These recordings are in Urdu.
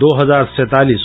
2047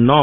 9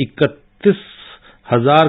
31,000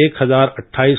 1,028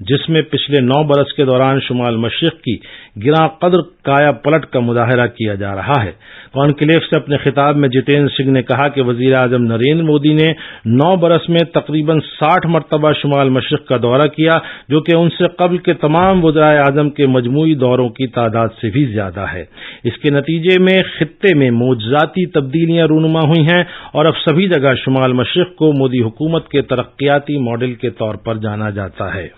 جس میں پچھلے 9 برس کے دوران شمال مشرق کی گراں قدر کایا پلٹ کا مظاہرہ کیا جا رہا ہے۔ کانکلیو سے اپنے خطاب میں جتیندر سنگھ نے کہا کہ وزیر اعظم نریندر مودی نے 9 برس میں تقریباً 60 مرتبہ شمال مشرق کا دورہ کیا، جو کہ ان سے قبل کے تمام وزرائے اعظم کے مجموعی دوروں کی تعداد سے بھی زیادہ ہے۔ اس کے نتیجے میں خطے میں معجزاتی تبدیلیاں رونما ہوئی ہیں اور اب سبھی جگہ شمال مشرق کو مودی حکومت کے ترقیاتی ماڈل کے طور پر جانا جاتا ہے۔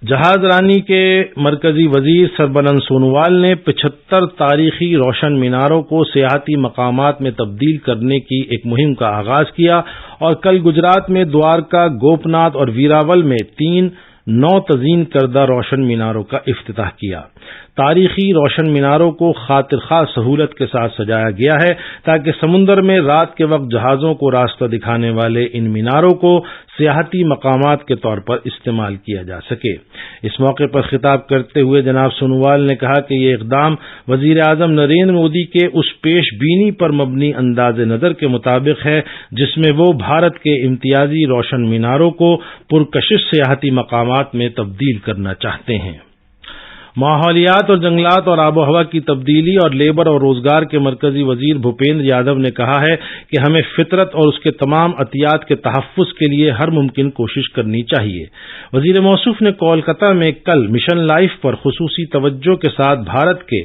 جہاز رانی کے مرکزی وزیر سربانند سونووال نے 75 تاریخی روشن میناروں کو سیاحتی مقامات میں تبدیل کرنے کی ایک مہم کا آغاز کیا اور کل گجرات میں دوارکا، گوپناتھ اور ویراول میں 3 نو تزئین کردہ روشن میناروں کا افتتاح کیا۔ تاریخی روشن میناروں کو خاطر خواہ سہولت کے ساتھ سجایا گیا ہے تاکہ سمندر میں رات کے وقت جہازوں کو راستہ دکھانے والے ان میناروں کو سیاحتی مقامات کے طور پر استعمال کیا جا سکے۔ اس موقع پر خطاب کرتے ہوئے جناب سونووال نے کہا کہ یہ اقدام وزیر اعظم نریندر مودی کے اس پیش بینی پر مبنی انداز نظر کے مطابق ہے جس میں وہ بھارت کے امتیازی روشن میناروں کو پرکشش سیاحتی مقامات میں تبدیل کرنا چاہتے ہیں۔ ماحولیات اور جنگلات اور آب و ہوا کی تبدیلی اور لیبر اور روزگار کے مرکزی وزیر بھوپیندر یادو نے کہا ہے کہ ہمیں فطرت اور اس کے تمام عطیات کے تحفظ کے لیے ہر ممکن کوشش کرنی چاہیے۔ وزیر موصوف نے کولکاتہ میں کل مشن لائف پر خصوصی توجہ کے ساتھ بھارت کے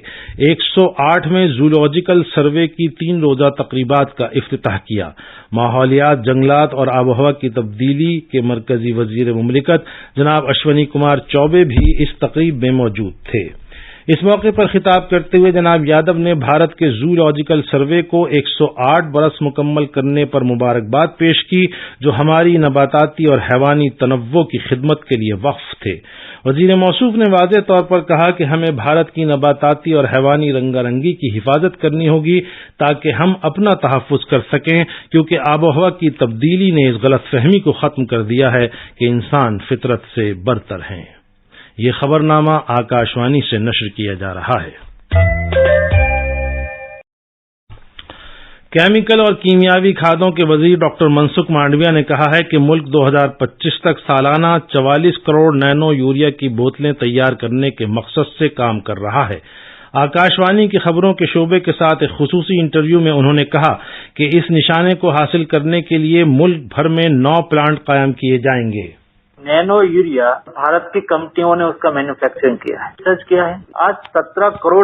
108ویں زولوجیکل سروے کی 3 روزہ تقریبات کا افتتاح کیا۔ ماحولیات، جنگلات اور آب و ہوا کی تبدیلی کے مرکزی وزیر مملکت جناب اشونی کمار چوبے بھی اس تقریب میں موجود تھے۔ اس موقع پر خطاب کرتے ہوئے جناب یادو نے بھارت کے زولوجیکل سروے کو 108 برس مکمل کرنے پر مبارکباد پیش کی، جو ہماری نباتاتی اور حیوانی تنوع کی خدمت کے لیے وقف تھے۔ وزیر موصوف نے واضح طور پر کہا کہ ہمیں بھارت کی نباتاتی اور حیوانی رنگا رنگی کی حفاظت کرنی ہوگی تاکہ ہم اپنا تحفظ کر سکیں، کیونکہ آب و ہوا کی تبدیلی نے اس غلط فہمی کو ختم کر دیا ہے کہ انسان فطرت سے برتر ہیں۔ یہ خبرنامہ آکاشوانی سے نشر کیا جا رہا ہے۔ کیمیکل اور کیمیاوی کھادوں کے وزیر ڈاکٹر منسکھ مانڈویا نے کہا ہے کہ ملک 2025 تک سالانہ 44 کروڑ نینو یوریا کی بوتلیں تیار کرنے کے مقصد سے کام کر رہا ہے۔ آکاشوانی کی خبروں کے شعبے کے ساتھ ایک خصوصی انٹرویو میں انہوں نے کہا کہ اس نشانے کو حاصل کرنے کے لیے ملک بھر میں 9 پلانٹ قائم کیے جائیں گے۔ نینو یوریا بھارت کی کمپنیوں نے اس کا مینوفیکچرنگ کیا ہے، ریسرچ کیا ہے۔ آج 17 کروڑ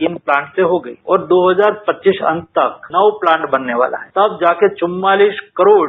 ان پلانٹ سے ہو گئی اور 2025 انت تک 9 پلانٹ بننے والا ہے، تب جا کے 44 کروڑ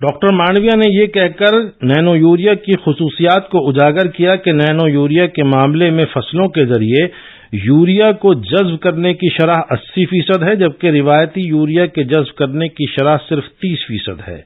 ڈاکٹر مانڈویا نے یہ کہہ کر نینو یوریا کی خصوصیات کو اجاگر کیا کہ نینو یوریا کے معاملے میں فصلوں کے ذریعے یوریا کو جذب کرنے کی شرح 80% ہے، جبکہ روایتی یوریا کے جذب کرنے کی شرح صرف 30% ہے۔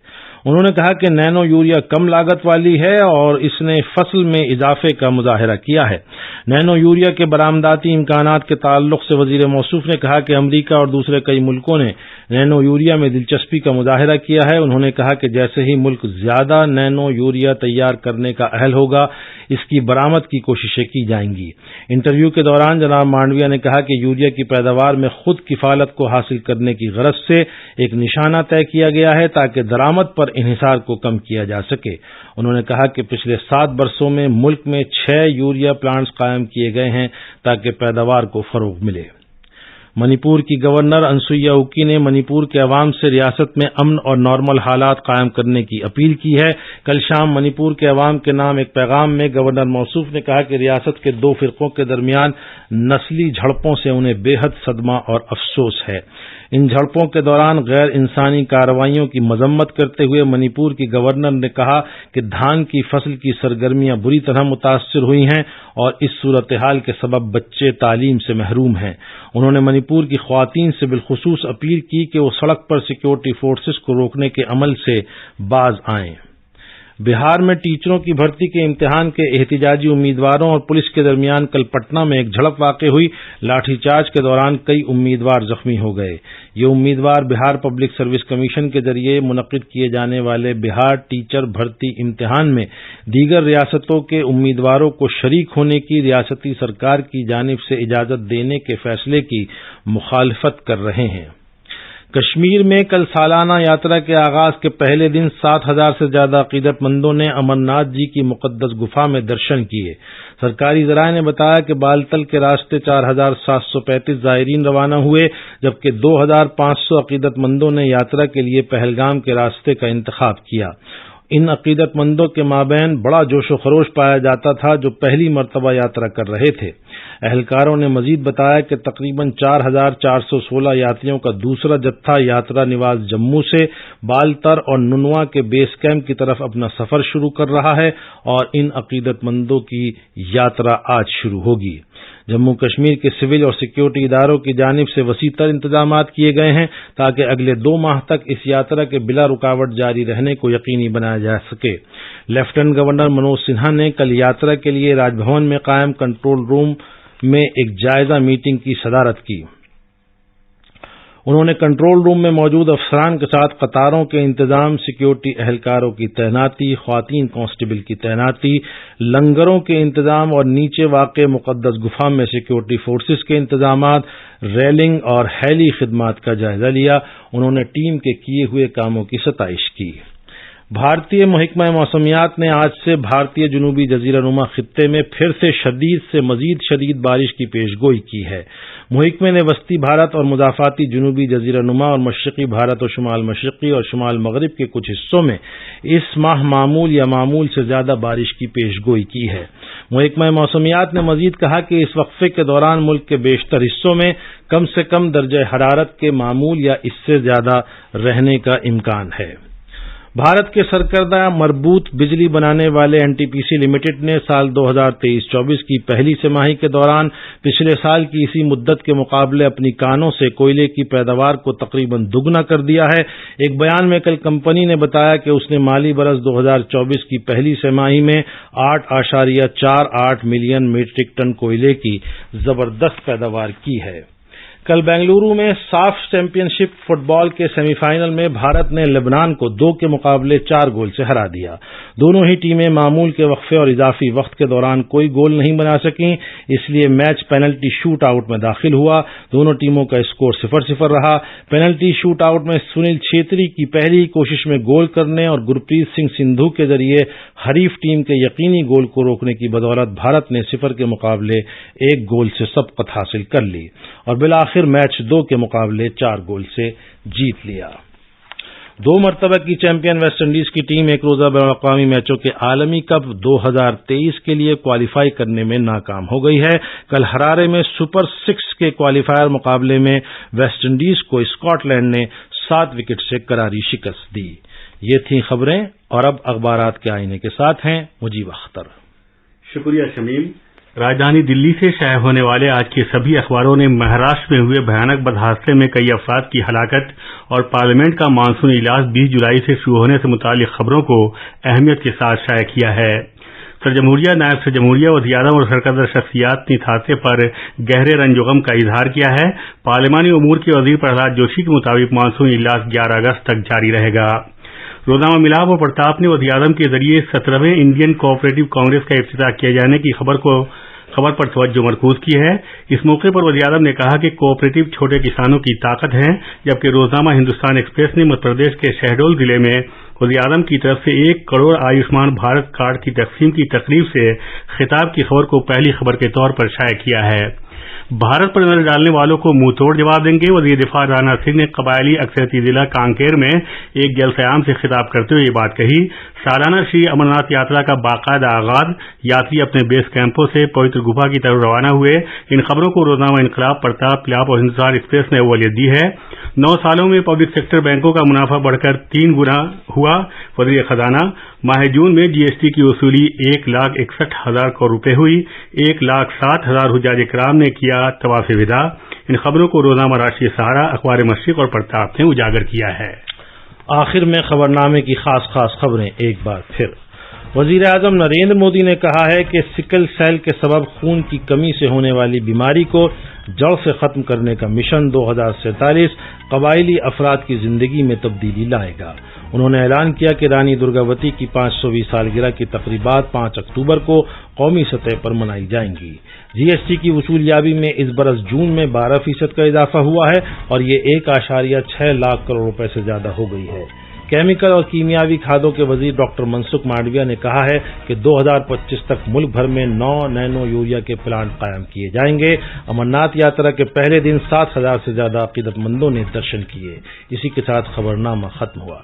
انہوں نے کہا کہ نینو یوریا کم لاگت والی ہے اور اس نے فصل میں اضافے کا مظاہرہ کیا ہے۔ نینو یوریا کے برآمداتی امکانات کے تعلق سے وزیر موصوف نے کہا کہ امریکہ اور دوسرے کئی ملکوں نے نینو یوریا میں دلچسپی کا مظاہرہ کیا ہے۔ انہوں نے کہا کہ جیسے ہی ملک زیادہ نینو یوریا تیار کرنے کا اہل ہوگا، اس کی برآمد کی کوششیں کی جائیں گی۔ انٹرویو کے دوران جناب مانڈویا نے کہا کہ یوریا کی پیداوار میں خود کفالت کو حاصل کرنے کی غرض سے ایک نشانہ طے کیا گیا ہے تاکہ درآمد پر انحصار کو کم کیا جا سکے۔ انہوں نے کہا کہ پچھلے 7 برسوں میں ملک میں 6 یوریا پلانٹس قائم کیے گئے ہیں تاکہ پیداوار کو فروغ ملے۔ منی پور کی گورنر انسویا اوکی نے منی پور کے عوام سے ریاست میں امن اور نارمل حالات قائم کرنے کی اپیل کی ہے۔ کل شام منی پور کے عوام کے نام ایک پیغام میں گورنر موصوف نے کہا کہ ریاست کے 2 فرقوں کے درمیان نسلی جھڑپوں سے انہیں بے حد صدمہ اور افسوس ہے۔ ان جھڑپوں کے دوران غیر انسانی کارروائیوں کی مذمت کرتے ہوئے منی پور کی گورنر نے کہا کہ دھان کی فصل کی سرگرمیاں بری طرح متاثر ہوئی ہیں اور اس صورتحال کے سبب بچے تعلیم سے محروم ہیں۔ انہوں نے منی پور کی خواتین سے بالخصوص اپیل کی کہ وہ سڑک پر سیکورٹی فورسز کو روکنے کے عمل سے باز آئیں۔ بہار میں ٹیچروں کی بھرتی کے امتحان کے احتجاجی امیدواروں اور پولیس کے درمیان کل پٹنہ میں ایک جھڑپ واقع ہوئی۔ لاٹھی چارج کے دوران کئی امیدوار زخمی ہو گئے۔ یہ امیدوار بہار پبلک سروس کمیشن کے ذریعے منعقد کیے جانے والے بہار ٹیچر بھرتی امتحان میں دیگر ریاستوں کے امیدواروں کو شریک ہونے کی ریاستی سرکار کی جانب سے اجازت دینے کے فیصلے کی مخالفت کر رہے ہیں۔ کشمیر میں کل سالانہ یاترا کے آغاز کے پہلے دن 7,000 سے زیادہ عقیدت مندوں نے امرناتھ جی کی مقدس گفا میں درشن کیے۔ سرکاری ذرائع نے بتایا کہ بالتل کے راستے 4,735 زائرین روانہ ہوئے، جبکہ 2,500 عقیدت مندوں نے یاترا کے لیے پہلگام کے راستے کا انتخاب کیا۔ ان عقیدت مندوں کے مابین بڑا جوش و خروش پایا جاتا تھا جو پہلی مرتبہ یاترا کر رہے تھے۔ اہلکاروں نے مزید بتایا کہ تقریباً 4,416 یاتریوں کا دوسرا جتھا یاترا نواس جموں سے بالتر اور ننوا کے بیس کیمپ کی طرف اپنا سفر شروع کر رہا ہے اور ان عقیدت مندوں کی یاترا آج شروع ہوگی۔ جموں کشمیر کے سول اور سیکورٹی اداروں کی جانب سے وسیع تر انتظامات کیے گئے ہیں تاکہ اگلے 2 ماہ تک اس یاترا کے بلا رکاوٹ جاری رہنے کو یقینی بنایا جا سکے۔ لیفٹیننٹ گورنر منوج سنہا نے کل یاترا کے لیے راج بھون میں قائم کنٹرول روم میں ایک جائزہ میٹنگ کی صدارت کی۔ انہوں نے کنٹرول روم میں موجود افسران کے ساتھ قطاروں کے انتظام، سیکورٹی اہلکاروں کی تعیناتی، خواتین کانسٹیبل کی تعیناتی، لنگروں کے انتظام اور نیچے واقع مقدس گفا میں سیکورٹی فورسز کے انتظامات، ریلنگ اور ہیلی خدمات کا جائزہ لیا۔ انہوں نے ٹیم کے کیے ہوئے کاموں کی ستائش کی۔ بھارتی محکمہ موسمیات نے آج سے بھارتی جنوبی جزیرہ نما خطے میں پھر سے شدید سے مزید شدید بارش کی پیش گوئی کی ہے۔ محکمے نے وسطی بھارت اور مضافاتی جنوبی جزیرہ نما اور مشرقی بھارت اور شمال مشرقی اور شمال مغرب کے کچھ حصوں میں اس ماہ معمول یا معمول سے زیادہ بارش کی پیش گوئی کی ہے۔ محکمہ موسمیات نے مزید کہا کہ اس وقفے کے دوران ملک کے بیشتر حصوں میں کم سے کم درجہ حرارت کے معمول یا اس سے زیادہ رہنے کا امکان ہے۔ بھارت کے سرکردہ مربوط بجلی بنانے والے NTPC لمیٹڈ نے سال 2023-24 کی پہلی سہ ماہی کے دوران پچھلے سال کی اسی مدت کے مقابلے اپنی کانوں سے کوئلے کی پیداوار کو تقریباً دگنا کر دیا ہے۔ ایک بیان میں کل کمپنی نے بتایا کہ اس نے مالی برس 2024 کی پہلی سہ ماہی میں 8.48 ملین میٹرک ٹن کوئلے کی زبردست پیداوار کی ہے۔ کل بنگلورو میں ساف چیمپئن شپ فٹ بال کے سیمی فائنل میں بھارت نے لبنان کو 2 کے مقابلے 4 گول سے ہرا دیا۔ دونوں ہی ٹیمیں معمول کے وقفے اور اضافی وقت کے دوران کوئی گول نہیں بنا سکیں، اس لیے میچ پینلٹی شوٹ آؤٹ میں داخل ہوا۔ دونوں ٹیموں کا اسکور 0-0 رہا۔ پینلٹی شوٹ آؤٹ میں سنیل چھیتری کی پہلی کوشش میں گول کرنے اور گرپریت سنگھ سندھو کے ذریعے حریف ٹیم کے یقینی گول کو روکنے کی بدولت بھارت نے 0 کے مقابلے 1 گول سے سبقت حاصل کر لی اور بالآخر میچ 2 کے مقابلے 4 گول سے جیت لیا۔ 2 مرتبہ کی چیمپئن ویسٹ انڈیز کی ٹیم ایک روزہ بین الاقوامی میچوں کے عالمی کپ 2023 کے لیے کوالیفائی کرنے میں ناکام ہو گئی ہے۔ کل ہرارے میں سپر 6 کے کوالیفائر مقابلے میں ویسٹ انڈیز کو اسکاٹ لینڈ نے 7 وکٹ سے کراری شکست دی۔ یہ تھیں خبریں اور اب اخبارات کے آئینے کے ساتھ ہیں مجیب اختر۔ شکریہ شمیم۔ راجدھانی دلی سے شائع ہونے والے آج کے سبھی اخباروں نے مہاراشٹر میں ہوئے بھیانک بدحادثے میں کئی افراد کی ہلاکت اور پارلیمنٹ کا مانسون اجلاس 20 جولائی سے شروع ہونے سے متعلق خبروں کو اہمیت کے ساتھ شائع کیا ہے۔ صدر جمہوریہ، نائب صدر جمہوریہ، وزیراعظم اور سرکردہ شخصیات نے اس حادثے پر گہرے رنج و غم کا اظہار کیا ہے۔ پارلیمانی امور کے وزیر پرہلاد جوشی کے مطابق مانسون اجلاس 11 اگست تک جاری رہے گا۔ روزنامہ ملاپ اور پرتاپ نے وزیراعظم کے ذریعے 17ویں انڈین کوآپریٹو کانگریس کا افتتاح کیے جانے کی خبر پر توجہ مرکوز کی ہے۔ اس موقع پر وزیراعظم نے کہا کہ کوآپریٹو چھوٹے کسانوں کی طاقت ہیں، جبکہ روزنامہ ہندوستان ایکسپریس نے مدھیہ پردیش کے شہڈول ضلع میں وزیراعظم کی طرف سے 1 کروڑ آیوشمان بھارت کارڈ کی تقسیم کی تقریب سے خطاب کی خبر کو پہلی خبر کے طور پر شائع کیا ہے۔ بھارت پر نظر ڈالنے والوں کو منہ توڑ جواب دیں گے، وزیر دفاع راجناتھ سنگھ نے قبائلی اکثریتی ضلع کانکیر میں ایک جلسہ عام سے خطاب کرتے ہوئے یہ بات کہی۔ سالانہ شری امرناتھ یاترا کا باقاعدہ آغاز، یاتری اپنے بیس کیمپوں سے پوتر گپھا کی طرف روانہ ہوئے۔ ان خبروں کو روزنامہ انقلاب، پرتاپ لاب اور ہندوستان ایکسپریس نے اولت دی ہے۔ 9 سالوں میں پبلک سیکٹر بینکوں کا منافع بڑھ کر 3 گنا ہوا۔ وزیر خزانہ، ماہ جون میں GST کی وصولی 1,61,000 کروڑ روپے ہوئی۔ 1,07,000 حجاج کرام نے کیا طواف وداع۔ ان خبروں کو روزنامہ راشٹریہ سہارا، اخبار مشرق اور پرتاپ نے اجاگر کیا ہے۔ آخر میں خبرنامے کی خاص خبریں ایک بار پھر۔ وزیر اعظم نریندر مودی نے کہا ہے کہ سکل سیل کے سبب خون کی کمی سے ہونے والی بیماری کو جڑ سے ختم کرنے کا مشن 2047 قبائلی افراد کی زندگی میں تبدیلی لائے گا۔ انہوں نے اعلان کیا کہ رانی درگاوتی کی 500ویں سالگرہ کی تقریبات 5 اکتوبر کو قومی سطح پر منائی جائیں گی۔ جی ایس ٹی کی وصولیابی میں اس برس جون میں 12% کا اضافہ ہوا ہے اور یہ 1.6 لاکھ کروڑ روپے سے زیادہ ہو گئی ہے۔ کیمیکل اور کیمیاوی کھادوں کے وزیر ڈاکٹر منسکھ مانڈویہ نے کہا ہے کہ 2025 تک ملک بھر میں 9 نینو یوریا کے پلانٹ قائم کیے جائیں گے۔ امرناتھ یاترا کے پہلے دن 7,000 سے زیادہ عقیدت مندوں نے درشن کیے۔ اسی کے ساتھ خبرنامہ ختم ہوا۔